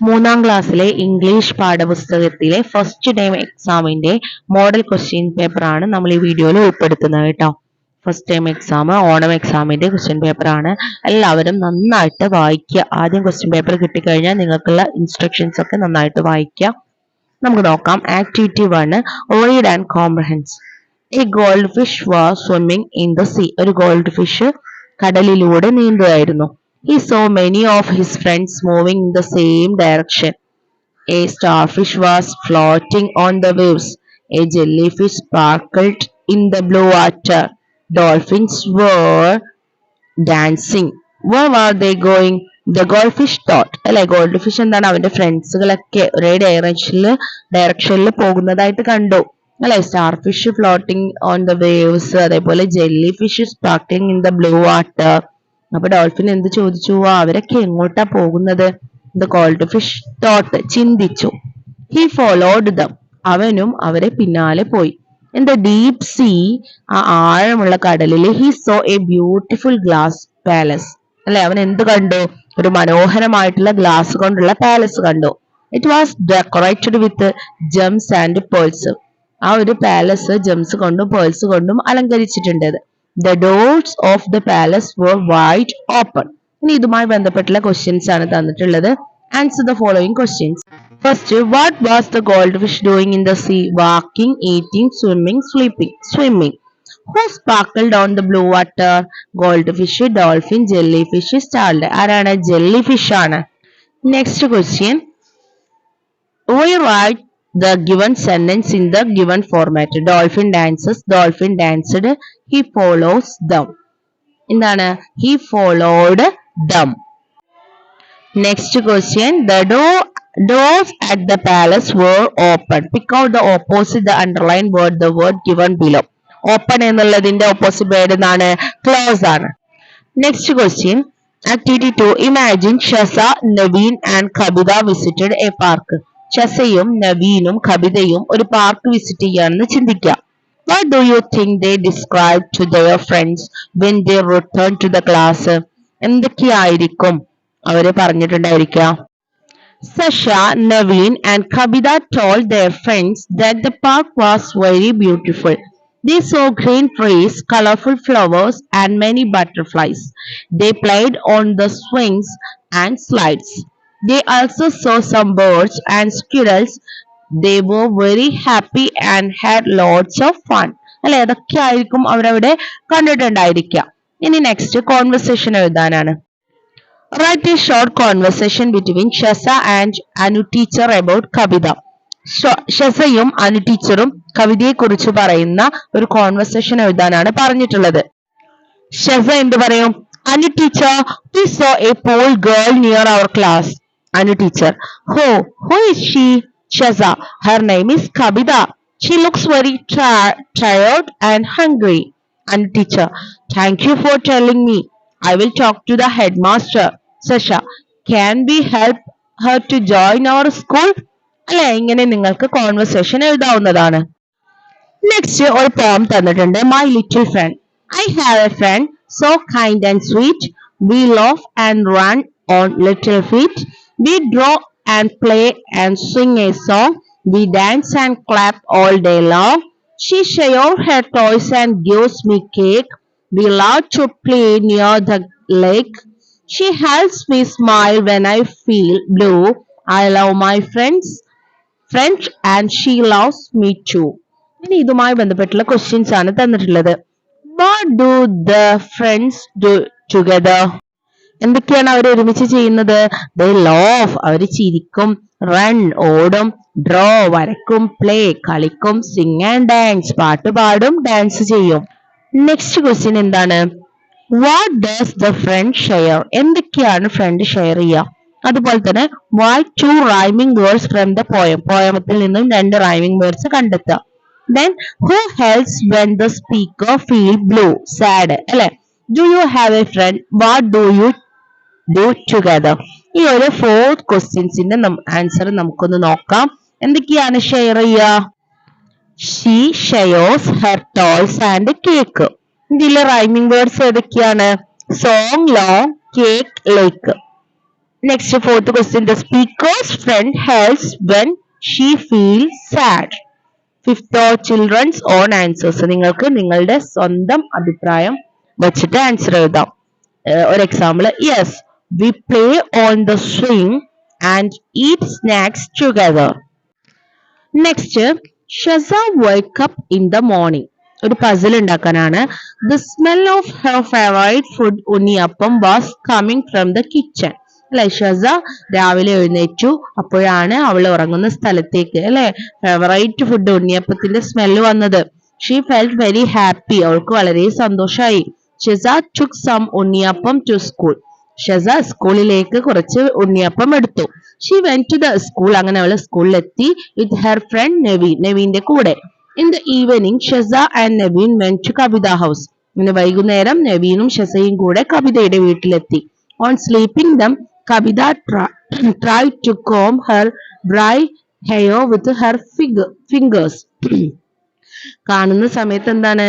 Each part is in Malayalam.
മൂന്നാം ക്ലാസ്സിലെ ഇംഗ്ലീഷ് പാഠപുസ്തകത്തിലെ ഫസ്റ്റ് ടൈം എക്സാമിന്റെ മോഡൽ ക്വസ്റ്റ്യൻ പേപ്പർ ആണ് നമ്മൾ ഈ വീഡിയോയിൽ ഉൾപ്പെടുത്തുന്നത് കേട്ടോ. ഫസ്റ്റ് ടൈം എക്സാം ഓണം എക്സാമിന്റെ ക്വസ്റ്റ്യൻ പേപ്പർ ആണ്. എല്ലാവരും നന്നായിട്ട് വായിക്കുക. ആദ്യം ക്വസ്റ്റ്യൻ പേപ്പർ കിട്ടിക്കഴിഞ്ഞാൽ നിങ്ങൾക്കുള്ള ഇൻസ്ട്രക്ഷൻസ് ഒക്കെ നന്നായിട്ട് വായിക്കുക. നമുക്ക് നോക്കാം. Activity 1, read and comprehend. A goldfish was swimming in the sea. ഒരു ഗോൾഡ് ഫിഷ് കടലിലൂടെ നീന്തുകയായിരുന്നു. He saw many of his friends moving in the same direction. A starfish was floating on the waves. A jellyfish sparkled in the blue water. Dolphins were dancing. Where were they going? The goldfish thought. അല്ലെ, ഗോൾഡ് ഫിഷ് എന്താണ്, അവന്റെ ഫ്രണ്ട്സുകളൊക്കെ ഒരേ ഡയറക്ഷനിൽ പോകുന്നതായിട്ട് കണ്ടു. അല്ലെ, starfish floating on the waves, അതേപോലെ jellyfish sparkling in the blue water. അപ്പൊ ഡോൾഫിൻ എന്ത് ചോദിച്ചു? അവരൊക്കെ എങ്ങോട്ടാ പോകുന്നത്? ദ ഗോൾഡ് ഫിഷ് തോട്ട്, ചിന്തിച്ചു. He followed them. അവനും അവരെ പിന്നാലെ പോയി. ഇൻ ദ ഡീപ് സീ, ആ ആഴമുള്ള കടലിൽ, he so A beautiful glass palace. അല്ലെ, അവൻ എന്ത് കണ്ടു? ഒരു മനോഹരമായിട്ടുള്ള ഗ്ലാസ് കൊണ്ടുള്ള പാലസ് കണ്ടു. It was decorated with gems and pearls. ആ ഒരു പാലസ് ജംസ് കൊണ്ടും പേൾസ് കൊണ്ടും അലങ്കരിച്ചിട്ടുണ്ട്. The doors of the palace were wide open. ഇനി ഇതുമായി ബന്ധപ്പെട്ടുള്ള ക്വസ്റ്റ്യൻസ് ആണ് തന്നിട്ടുള്ളത്. Answer the following questions. First, what was the goldfish doing in the sea? Walking, eating, swimming, sleeping. Swimming. Who sparkled on the blue water? Goldfish, dolphin, jellyfish, starlet. ആരാണ്? Jellyfish ആണ്. Next question. Rewrite the given sentence in the given format. Dolphin dances. Dolphin danced. He follows them. എന്താണ്? He followed them. Next question. The doors at the palace were open. Pick out the opposite, the underlined word, the word given below. Open എന്നുള്ളതിന്റെ opposite word എന്താണ്? Close ആണ്. Next question. Activity 2. Imagine Shaza, Naveen and Kabida visited a park. ഷസയും നവീനും കവിതയും ഒരു പാർക്ക് വിസിറ്റ് ചെയ്യാണെന്ന് ചിന്തിക്കാം. What do you think they described to their friends when they returned to the class? എന്തൊക്കെയായിരിക്കും അവര് പറഞ്ഞിട്ടുണ്ടായിരിക്കുക? Sasha, Naveen and Kabida told their friends that the park was very beautiful. They saw green trees, colorful flowers and many butterflies. They played on the swings and slides. They also saw some birds and squirrels. They were very happy and had lots of fun. അല്ലെ, അതൊക്കെ ആയിരിക്കും അവരവിടെ കണ്ടിട്ടുണ്ടായിരിക്കുക. ഇനി നെക്സ്റ്റ് കോൺവെർസേഷൻ എഴുതാനാണ്. Write a short conversation between Shaza and Anu teacher about Kabida. ഷസയും അനു ടീച്ചറും കവിതയെ കുറിച്ച് പറയുന്ന ഒരു കോൺവെർസേഷൻ എഴുതാനാണ് പറഞ്ഞിട്ടുള്ളത്. ഷസ എന്ത് പറയും? Anu teacher, we saw a poor girl near our class. Anu teacher, who is she? Shaza, her name is Kabida. She looks very tired and hungry. Anu teacher, thank you for telling me. I will talk to the headmaster. Sasha, can we help her to join our school? അല്ലെ, ഇങ്ങനെ നിങ്ങൾക്ക് കോൺവെർസേഷൻ എഴുതാവുന്നതാണ്. നെക്സ്റ്റ് ഒരു പോം തന്നിട്ടുണ്ട്. My little friend. I have a friend so kind and sweet. We laugh and run on little feet. We draw and play and sing a song. We dance and clap all day long. She shares her toys and gives me cake. We love to play near the lake. She helps me smile when I feel blue. I love my French and she loves me too. ഇനി ഇതുമായി ബന്ധപ്പെട്ടുള്ള ക്വസ്റ്റ്യൻസ് ആണ് തന്നിട്ടുള്ളത്. What do the friends do together? എന്തൊക്കെയാണ് അവർ ഒരുമിച്ച് ചെയ്യുന്നത്? They laugh, അവർ ചിരിക്കും. Run, ഓടും. Draw, വരക്കും. Play, കളിക്കും. Sing and dance, പാട്ട് പാടും, ഡാൻസ് ചെയ്യും. നെക്സ്റ്റ് ക്വസ്റ്റ്യൻ എന്താണ്? What does the friend share? എന്തൊക്കെയാണ് ഫ്രണ്ട് ഷെയർ ചെയ്യുക? അതുപോലെ തന്നെ write 2 rhyming words from the poem. പോയമത്തിൽ നിന്നും 2 rhyming words കണ്ടെത്തുക. Then who helps when the speaker feel blue, sad? അല്ലെ, do you have a friend? What do you do together? ഈ ഒരു 4 ക്വസ്റ്റ്യൻസിന്റെ ആൻസർ നമുക്കൊന്ന് നോക്കാം. എന്തൊക്കെയാണ് ഷെയർ ചെയ്യുക? She shares her toys and cake. ഇതിലെ റൈമിംഗ് വേർഡ്സ് ഏതൊക്കെയാണ്? Song, long, cake, lake. Next, fourth question. The speaker's friend helps when she feels sad. Fifth, children's own answers. നിങ്ങൾക്ക് നിങ്ങളുടെ സ്വന്തം അഭിപ്രായം വെച്ചിട്ട് ആൻസർ എഴുതാം. ഒരു example, yes we play on the swing and eat snacks together. Next, Shasa wake up in the morning. ഒരു പസിൽ ഉണ്ടാക്കാനാണ്. The smell of her favourite food unniyappam was coming from the kitchen. അല്ലെ, ഷസ രാവിലെ എഴുന്നേറ്റു, അപ്പോഴാണ് അവൾ ഉറങ്ങുന്ന സ്ഥലത്തേക്ക് അല്ലെ ഫേവറേറ്റ് ഫുഡ് ഉണ്ണിയപ്പത്തിന്റെ സ്മെല്ല് വന്നത്. She felt very happy. അവൾക്ക് വളരെ സന്തോഷമായി. Shasa took some unniyappam to school. Shasa സ്കൂളിലേക്ക് കുറച്ച് ഉണ്ണിയപ്പം എടുത്തു. She went to the school. അങ്ങനെ അവൾ സ്കൂളിലെത്തി വിത്ത് ഹെർ ഫ്രണ്ട് നവീൻ. നവീന്റെ കൂടെ. In the evening Shasa and Naveen went to Kavitha house. ഇന്ന് വൈകുന്നേരം നവീനും ഷസയും കൂടെ കവിതയുടെ വീട്ടിലെത്തി. On sleeping them Kavitha tried to comb her dry hair with her fingers. കാണുന്ന സമയത്ത് എന്താണ്,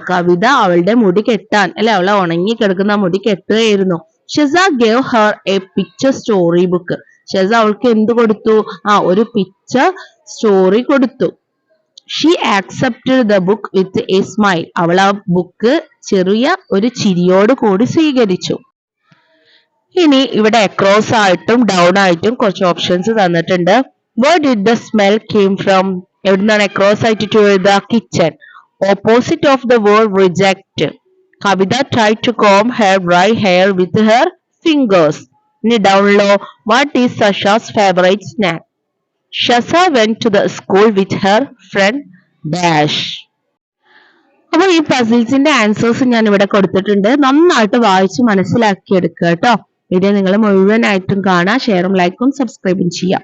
കവിത അവളുടെ മുടി കെട്ടാൻ അല്ലെ അവളെ ഉണങ്ങി കിടക്കുന്ന മുടി കെട്ടുകയായിരുന്നു. ഷസ gave her a picture story book. ഷസ അവൾക്ക് എന്ത് കൊടുത്തു? ഒരു പിക്ചർ സ്റ്റോറി കൊടുത്തു. She accepted the book with a smile. അവൾ ആ ബുക്ക് ചെറിയ ഒരു ചിരിയോട് കൂടി സ്വീകരിച്ചു. ഇനി ഇവിടെ അക്രോസ് ആയിട്ടും ഡൗൺ ആയിട്ടും കുറച്ച് ഓപ്ഷൻസ് തന്നിട്ടുണ്ട്. Where did the smell came from? എവിടുന്നാണ് അക്രോസ് ആയിട്ട് എഴുതുക? Kitchen. Opposite of the word reject. Kavitha tried to comb her dry hair with her fingers. ഇനി ഡൗണിലോ, what is Sasha's favorite snack? Shasa went to the school with her friend dash. അപ്പൊ ഈ പസിൽസിന്റെ ആൻസേഴ്സ് ഞാൻ ഇവിടെ കൊടുത്തിട്ടുണ്ട്. നന്നായിട്ട് വായിച്ച് മനസ്സിലാക്കി എടുക്കുക കേട്ടോ. വീഡിയോ നിങ്ങൾ മുഴുവനായിട്ടും കാണാം. ഷെയറും ലൈക്കും സബ്സ്ക്രൈബും ചെയ്യാം.